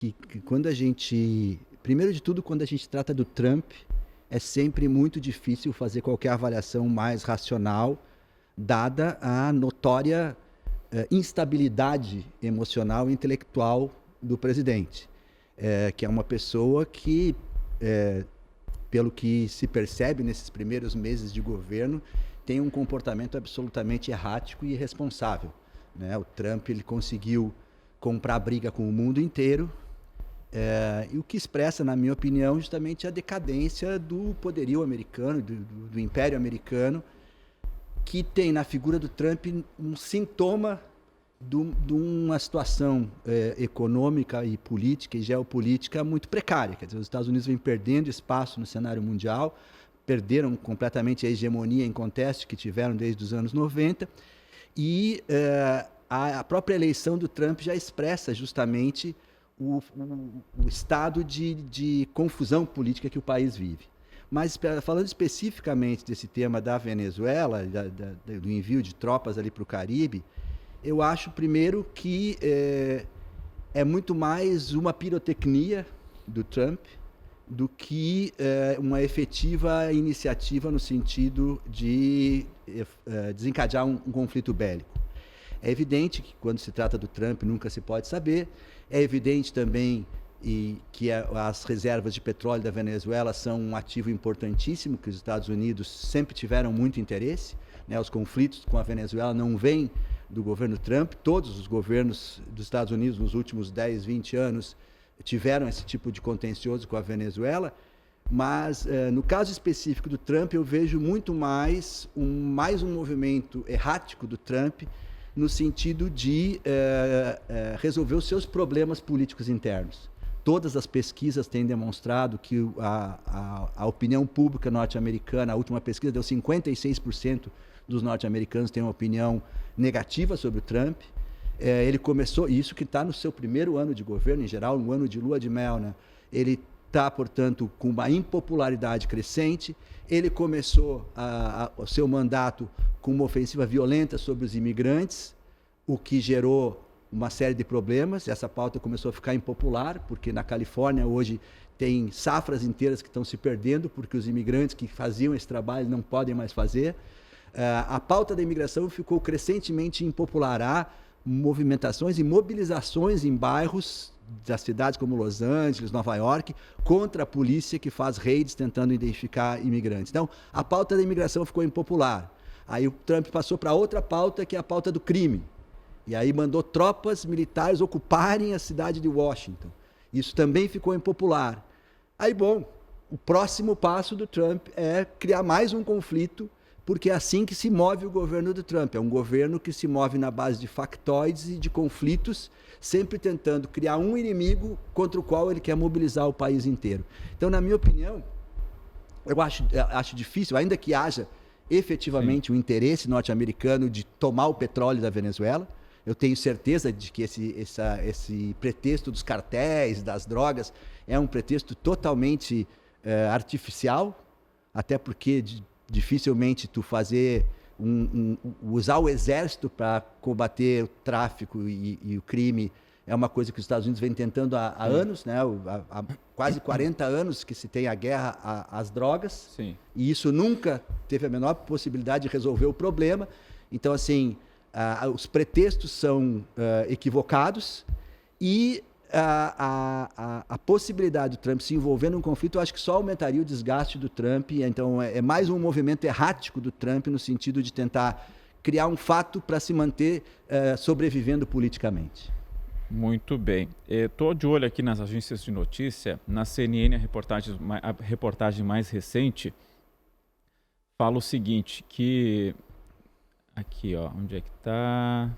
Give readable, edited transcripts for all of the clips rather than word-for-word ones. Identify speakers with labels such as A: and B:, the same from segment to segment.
A: que quando a gente, primeiro de tudo, quando a gente trata do Trump, é sempre muito difícil fazer qualquer avaliação mais racional, dada a notória instabilidade emocional e intelectual do presidente, que é uma pessoa que, pelo que se percebe nesses primeiros meses de governo, tem um comportamento absolutamente errático e irresponsável, né? O Trump ele conseguiu comprar briga com o mundo inteiro, e o que expressa, na minha opinião, justamente a decadência do poderio americano, do império americano, que tem na figura do Trump um sintoma de uma situação econômica e política e geopolítica muito precária. Quer dizer, os Estados Unidos vêm perdendo espaço no cenário mundial, perderam completamente a hegemonia em conteste que tiveram desde os anos 90, e a própria eleição do Trump já expressa justamente o estado de confusão política que o país vive. Mas falando especificamente desse tema da Venezuela, do envio de tropas ali para o Caribe, eu acho primeiro que é muito mais uma pirotecnia do Trump do que uma efetiva iniciativa no sentido de desencadear um conflito bélico. É evidente que quando se trata do Trump nunca se pode saber. É evidente também que as reservas de petróleo da Venezuela são um ativo importantíssimo, que os Estados Unidos sempre tiveram muito interesse, né? Os conflitos com a Venezuela não vêm do governo Trump. Todos os governos dos Estados Unidos nos últimos 10, 20 anos tiveram esse tipo de contencioso com a Venezuela. Mas, no caso específico do Trump, eu vejo muito mais um movimento errático do Trump no sentido de resolver os seus problemas políticos internos. Todas as pesquisas têm demonstrado que a opinião pública norte-americana, a última pesquisa deu 56% dos norte-americanos têm uma opinião negativa sobre o Trump. Ele começou, isso que está no seu primeiro ano de governo, em geral, um ano de lua de mel, né? Ele está, portanto, com uma impopularidade crescente. Ele começou o seu mandato com uma ofensiva violenta sobre os imigrantes, o que gerou uma série de problemas. Essa pauta começou a ficar impopular, porque na Califórnia hoje tem safras inteiras que estão se perdendo, porque os imigrantes que faziam esse trabalho não podem mais fazer. A pauta da imigração ficou crescentemente impopular. Há movimentações e mobilizações em bairros das cidades como Los Angeles, Nova York, contra a polícia que faz raids tentando identificar imigrantes. Então, a pauta da imigração ficou impopular. Aí o Trump passou para outra pauta, que é a pauta do crime. E aí mandou tropas militares ocuparem a cidade de Washington. Isso também ficou impopular. Aí, bom, o próximo passo do Trump é criar mais um conflito, porque é assim que se move o governo do Trump. É um governo que se move na base de factoides e de conflitos, sempre tentando criar um inimigo contra o qual ele quer mobilizar o país inteiro. Então, na minha opinião, eu acho difícil, ainda que haja efetivamente o interesse norte-americano de tomar o petróleo da Venezuela. Eu tenho certeza de que esse pretexto dos cartéis, das drogas, é um pretexto totalmente artificial, até porque dificilmente tu fazer usar o exército para combater o tráfico e o crime é uma coisa que os Estados Unidos vem tentando há anos, né? Há quase 40 anos que se tem a guerra às drogas.
B: Sim.
A: E isso nunca teve a menor possibilidade de resolver o problema. Então, assim, os pretextos são equivocados, e a possibilidade do Trump se envolver num conflito, eu acho que só aumentaria o desgaste do Trump. Então, é mais um movimento errático do Trump no sentido de tentar criar um fato para se manter sobrevivendo politicamente.
B: Muito bem. Estou de olho aqui nas agências de notícia. Na CNN, a reportagem mais recente fala o seguinte, que... Aqui, ó, onde é que está?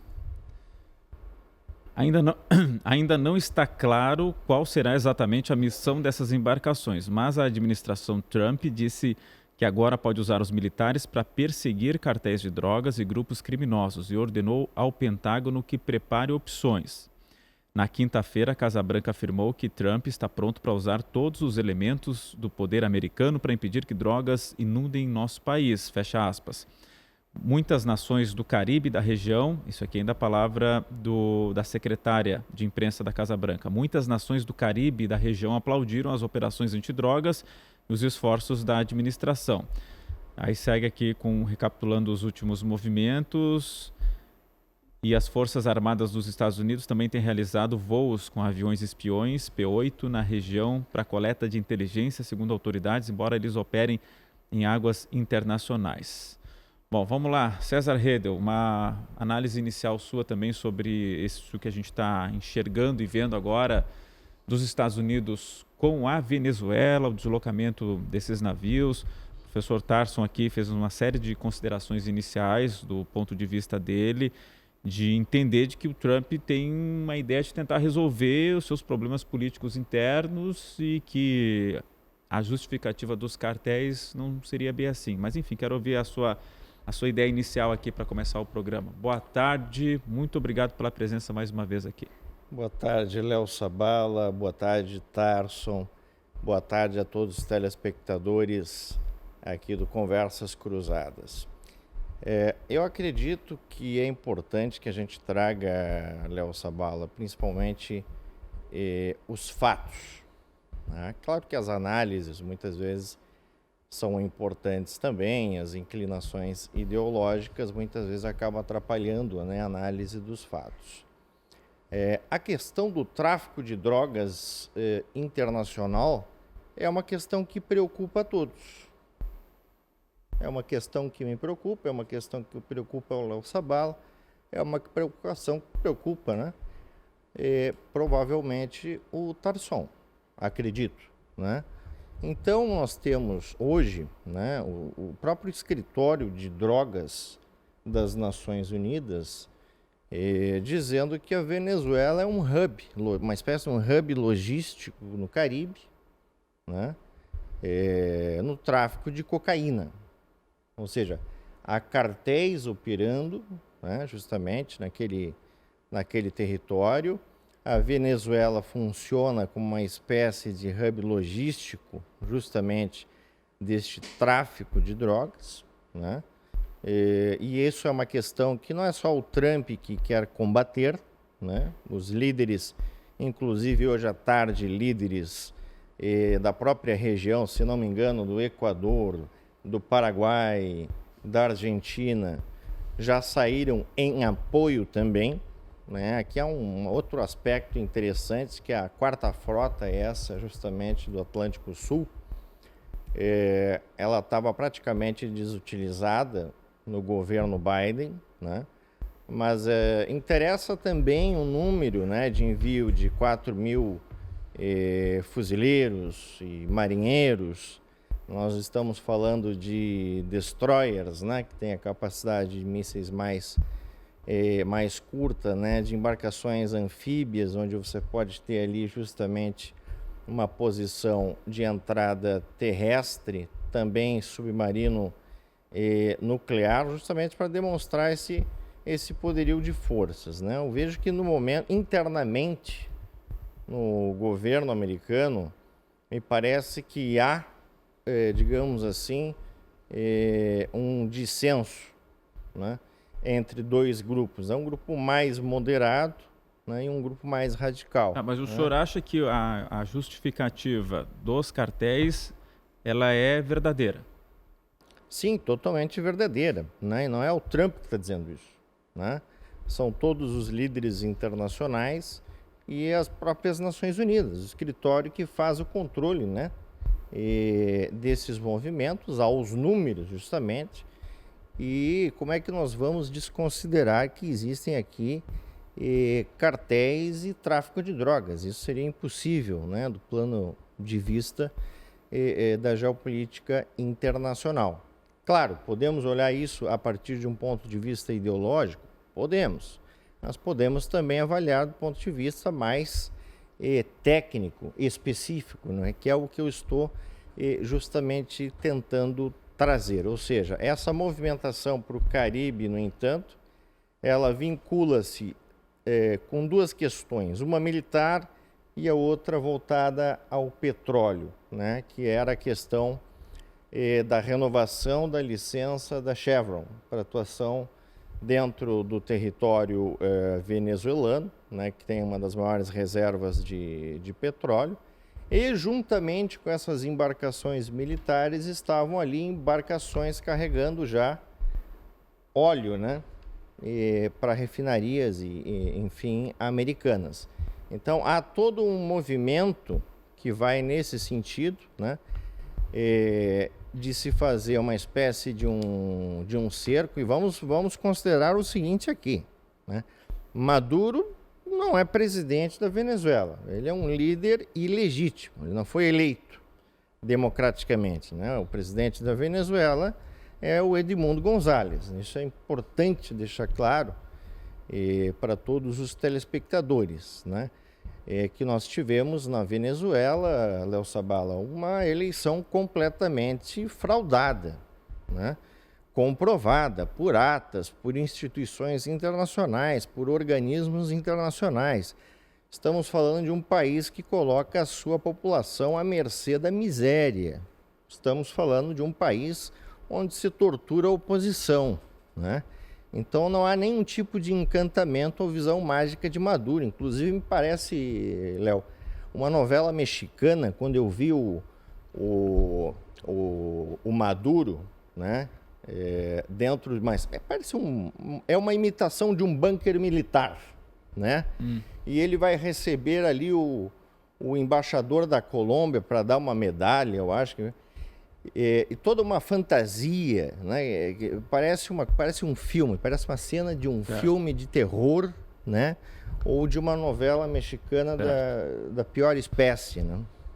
B: Ainda não está claro qual será exatamente a missão dessas embarcações, mas a administração Trump disse que agora pode usar os militares para perseguir cartéis de drogas e grupos criminosos e ordenou ao Pentágono que prepare opções. Na quinta-feira, a Casa Branca afirmou que Trump está pronto para usar todos os elementos do poder americano para impedir que drogas inundem nosso país, fecha aspas. Muitas nações do Caribe, da região, isso aqui ainda é a palavra da secretária de imprensa da Casa Branca, muitas nações do Caribe e da região aplaudiram as operações antidrogas e os esforços da administração. Aí segue aqui recapitulando os últimos movimentos. E as Forças Armadas dos Estados Unidos também têm realizado voos com aviões espiões P-8 na região para coleta de inteligência, segundo autoridades, embora eles operem em águas internacionais. Bom, vamos lá. César Redel, uma análise inicial sua também sobre isso que a gente está enxergando e vendo agora dos Estados Unidos com a Venezuela, o deslocamento desses navios. O professor Tarson aqui fez uma série de considerações iniciais do ponto de vista dele, de entender de que o Trump tem uma ideia de tentar resolver os seus problemas políticos internos e que a justificativa dos cartéis não seria bem assim. Mas, enfim, quero ouvir a sua ideia inicial aqui para começar o programa. Boa tarde, muito obrigado pela presença mais uma vez aqui.
C: Boa tarde, Léo Sabala, boa tarde, Tarson, boa tarde a todos os telespectadores aqui do Conversas Cruzadas. Eu acredito que é importante que a gente traga, Léo Sabala, principalmente os fatos, né? Claro que as análises muitas vezes são importantes também, as inclinações ideológicas muitas vezes acabam atrapalhando, né, a análise dos fatos. A questão do tráfico de drogas internacional é uma questão que preocupa a todos. É uma questão que me preocupa, é uma questão que preocupa o Léo Sabala, é uma preocupação que preocupa, né? Provavelmente o Tarson, acredito, né? Então nós temos hoje, né, o próprio escritório de drogas das Nações Unidas dizendo que a Venezuela é um hub, uma espécie de um hub logístico no Caribe, né, no tráfico de cocaína. Ou seja, há cartéis operando, né, justamente naquele território. A Venezuela funciona como uma espécie de hub logístico, justamente deste tráfico de drogas, né? E isso é uma questão que não é só o Trump que quer combater, né? Os líderes, inclusive hoje à tarde, líderes da própria região, se não me engano, do Equador, do Paraguai, da Argentina, já saíram em apoio também, né? Aqui há um outro aspecto interessante, que a quarta frota, essa justamente do Atlântico Sul, ela estava praticamente desutilizada no governo Biden, né? Mas interessa também o número, né, de envio de 4.000 fuzileiros e marinheiros. Nós estamos falando de destroyers, né, que tem a capacidade de mísseis mais curta, né, de embarcações anfíbias, onde você pode ter ali justamente uma posição de entrada terrestre, também submarino nuclear, justamente para demonstrar esse poderio de forças, né? Eu vejo que no momento, internamente, no governo americano, me parece que há, digamos assim, um dissenso, né, entre dois grupos. É um grupo mais moderado, né, e um grupo mais radical.
B: Mas o senhor acha que a justificativa dos cartéis ela é verdadeira?
C: Sim, totalmente verdadeira, né? E não é o Trump que está dizendo isso, né? São todos os líderes internacionais e as próprias Nações Unidas, o escritório que faz o controle, né, desses movimentos, aos números justamente. E como é que nós vamos desconsiderar que existem aqui cartéis e tráfico de drogas? Isso seria impossível, né, do plano de vista da geopolítica internacional. Claro, podemos olhar isso a partir de um ponto de vista ideológico? Podemos. Nós podemos também avaliar do ponto de vista mais técnico, específico, né, que é o que eu estou justamente tentando trazer. Ou seja, essa movimentação para o Caribe, no entanto, ela vincula-se com duas questões, uma militar e a outra voltada ao petróleo, né, que era a questão da renovação da licença da Chevron para atuação dentro do território venezuelano, né, que tem uma das maiores reservas de petróleo, e juntamente com essas embarcações militares estavam ali embarcações carregando já óleo, né, para refinarias enfim, americanas. Então há todo um movimento que vai nesse sentido, né, de se fazer uma espécie de um cerco, e vamos considerar o seguinte aqui, né? Maduro não é presidente da Venezuela, ele é um líder ilegítimo, ele não foi eleito democraticamente, né? O presidente da Venezuela é o Edmundo González, isso é importante deixar claro para todos os telespectadores, né? Que nós tivemos na Venezuela, Léo Sabala, uma eleição completamente fraudada, né? Comprovada por atas, por instituições internacionais, por organismos internacionais. Estamos falando de um país que coloca a sua população à mercê da miséria. Estamos falando de um país onde se tortura a oposição, né? Então não há nenhum tipo de encantamento ou visão mágica de Maduro. Inclusive me parece, Léo, uma novela mexicana, quando eu vi o Maduro, né, dentro de mais... parece é uma imitação de um bunker militar, né? E ele vai receber ali o embaixador da Colômbia para dar uma medalha, eu acho que... E toda uma fantasia, né? Parece um filme, parece uma cena de um filme de terror, né? Ou de uma novela mexicana da pior espécie, né?